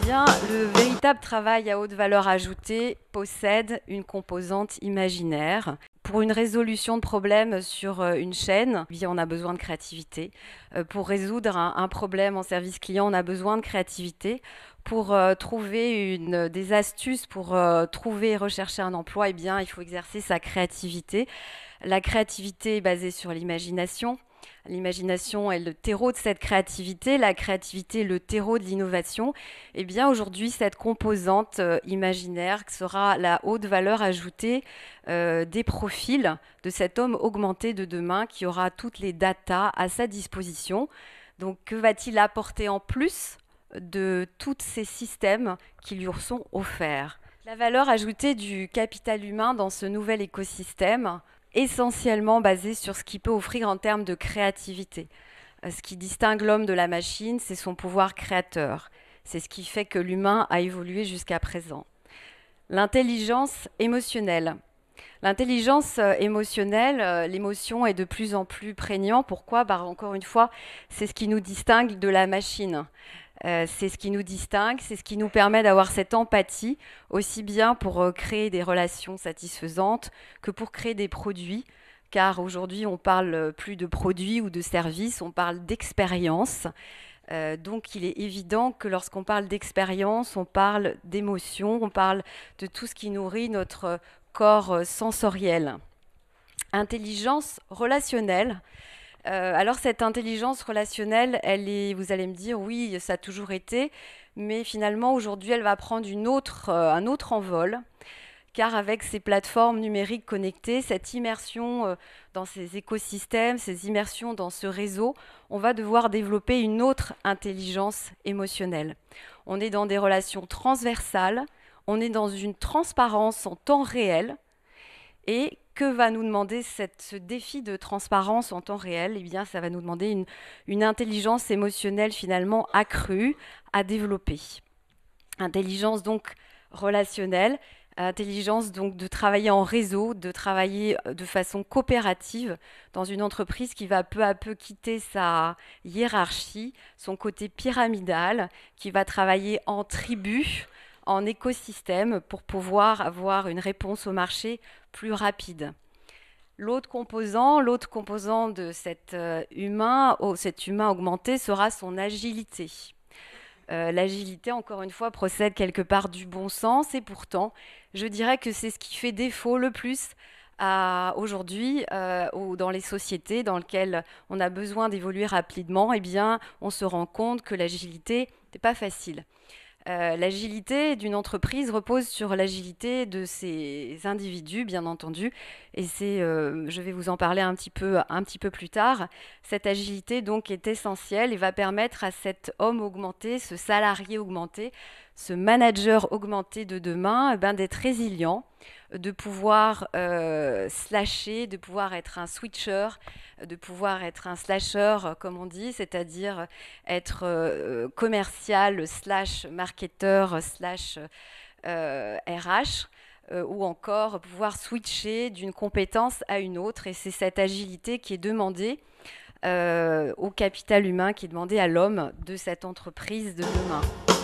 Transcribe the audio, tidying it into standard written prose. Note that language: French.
bien, le véritable travail à haute valeur ajoutée possède une composante imaginaire. Pour une résolution de problème sur une chaîne, eh bien, on a besoin de créativité. Pour résoudre un problème en service client, on a besoin de créativité. Pour trouver des astuces, pour trouver et rechercher un emploi, eh bien, il faut exercer sa créativité. La créativité est basée sur l'imagination. L'imagination est le terreau de cette créativité, la créativité est le terreau de l'innovation. Eh bien aujourd'hui, cette composante imaginaire sera la haute valeur ajoutée des profils de cet homme augmenté de demain qui aura toutes les datas à sa disposition. Donc que va-t-il apporter en plus de tous ces systèmes qui lui sont offerts? La valeur ajoutée du capital humain dans ce nouvel écosystème, essentiellement basé sur ce qu'il peut offrir en termes de créativité. Ce qui distingue l'homme de la machine, c'est son pouvoir créateur. C'est ce qui fait que l'humain a évolué jusqu'à présent. L'intelligence émotionnelle. L'intelligence émotionnelle, l'émotion est de plus en plus prégnante. Pourquoi? Encore une fois, c'est ce qui nous distingue de la machine. C'est ce qui nous distingue, c'est ce qui nous permet d'avoir cette empathie, aussi bien pour créer des relations satisfaisantes que pour créer des produits. Car aujourd'hui, on parle plus de produits ou de services, on parle d'expérience. Donc il est évident que lorsqu'on parle d'expérience, on parle d'émotion, on parle de tout ce qui nourrit notre corps sensoriel. Intelligence relationnelle. Alors cette intelligence relationnelle, vous allez me dire, oui, ça a toujours été, mais finalement aujourd'hui, elle va prendre un autre envol, car avec ces plateformes numériques connectées, cette immersion dans ces écosystèmes, ces immersions dans ce réseau, on va devoir développer une autre intelligence émotionnelle. On est dans des relations transversales, on est dans une transparence en temps réel, et que va nous demander ce défi de transparence en temps réel? Eh bien, ça va nous demander une intelligence émotionnelle finalement accrue à développer. Intelligence donc relationnelle, intelligence donc de travailler en réseau, de travailler de façon coopérative dans une entreprise qui va peu à peu quitter sa hiérarchie, son côté pyramidal, qui va travailler en tribu, en écosystème pour pouvoir avoir une réponse au marché plus rapide. L'autre composant de cet humain augmenté sera son agilité. L'agilité, encore une fois, procède quelque part du bon sens et pourtant, je dirais que c'est ce qui fait défaut le plus aujourd'hui dans les sociétés dans lesquelles on a besoin d'évoluer rapidement. Eh bien, on se rend compte que l'agilité n'est pas facile. L'agilité d'une entreprise repose sur l'agilité de ses individus, bien entendu, et je vais vous en parler un petit peu plus tard. Cette agilité donc est essentielle et va permettre à cet homme augmenté, ce salarié augmenté, ce manager augmenté de demain, d'être résilient, de pouvoir slasher, de pouvoir être un switcher, de pouvoir être un slasher, comme on dit, c'est-à-dire être commercial slash marketeur slash RH, ou encore pouvoir switcher d'une compétence à une autre. Et c'est cette agilité qui est demandée au capital humain, qui est demandée à l'homme de cette entreprise de demain.